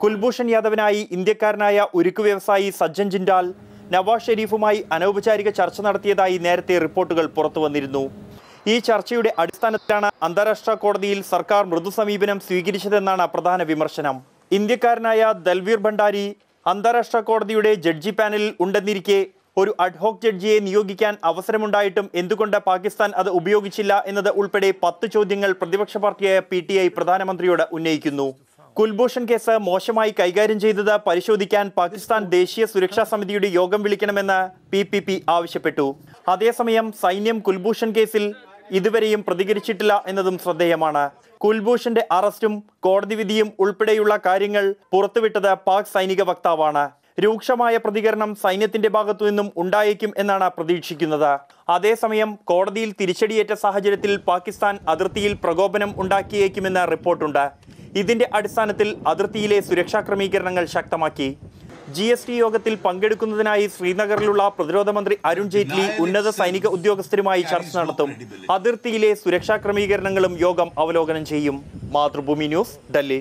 കുൽഭൂഷൺ യാദവിനായി ഇന്ത്യക്കാരനായ ഉരുക്ക് വ്യവസായി സജ്ജൻ ജിൻഡാൽ നവാസ് ഷെരീഫുമായി അനൗപചാരിക ചർച്ച നടത്തിയതായി നേരത്തെ റിപ്പോർട്ടുകൾ പുറത്തുവന്നിരുന്നു. ഈ ചർച്ചയുടെ അടിസ്ഥാനത്തിലാണ് അന്താരാഷ്ട്ര കോടതിയിൽ സർക്കാർ മൃദു സമീപനം സ്വീകരിച്ചതെന്നാണ് പ്രധാന വിമർശനം. ഇന്ത്യക്കാരനായ ദൽവീർ ഭണ്ഡാരി അന്താരാഷ്ട്ര കോടതിയുടെ ജഡ്ജി പാനലിൽ ഉണ്ടെന്നിരിക്കെ ഒരു അഡ്ഹോക് ജഡ്ജിയെ നിയോഗിക്കാൻ അവസരമുണ്ടായിട്ടും എന്തുകൊണ്ട് പാകിസ്ഥാൻ അത് ഉപയോഗിച്ചില്ല എന്നത് ഉൾപ്പെടെ 10 ചോദ്യങ്ങൾ പ്രതിപക്ഷ പാർട്ടിയായ PTI പ്രധാനമന്ത്രിയോട് ഉന്നയിക്കുന്നു. കുൽഭൂഷൺ കേസ് മോശമായി കൈകാര്യം ചെയ്തത് പരിശോധിക്കാൻ പാകിസ്ഥാൻ ദേശീയ സുരക്ഷാ സമിതിയുടെ യോഗം വിളിക്കണമെന്ന് PPP ആവശ്യപ്പെട്ടു. അതേസമയം സൈന്യം കുൽഭൂഷൺ കേസിൽ ഇതുവരെയും പ്രതികരിച്ചിട്ടില്ല എന്നതും ശ്രദ്ധേയമാണ്. കുൽഭൂഷന്റെ അറസ്റ്റും കോടതി വിധിയും ഉൾപ്പെടെയുള്ള കാര്യങ്ങൾ പുറത്തുവിട്ടത് പാക് സൈനിക വക്താവാണ്. രൂക്ഷമായ പ്രതികരണം സൈന്യത്തിന്റെ ഭാഗത്തു നിന്നും ഉണ്ടായേക്കും എന്നാണ് പ്രതീക്ഷിക്കുന്നത്. അതേസമയം കോടതിയിൽ തിരിച്ചടിയേറ്റ സാഹചര്യത്തിൽ പാകിസ്ഥാൻ അതിർത്തിയിൽ പ്രകോപനം ഉണ്ടാക്കിയേക്കുമെന്ന് റിപ്പോർട്ടുണ്ട്. ഇതിന്റെ അടിസ്ഥാനത്തിൽ അതിർത്തിയിലെ സുരക്ഷാ ക്രമീകരണങ്ങൾ ശക്തമാക്കി. GST യോഗത്തിൽ പങ്കെടുക്കുന്നതിനായി ശ്രീനഗറിലുള്ള പ്രതിരോധ മന്ത്രി അരുൺ ജെയ്റ്റ്ലി ഉന്നത സൈനിക ഉദ്യോഗസ്ഥരുമായി ചർച്ച നടത്തും. അതിർത്തിയിലെ സുരക്ഷാ ക്രമീകരണങ്ങളും യോഗം അവലോകനം ചെയ്യും. മാതൃഭൂമി ന്യൂസ്, ഡൽഹി.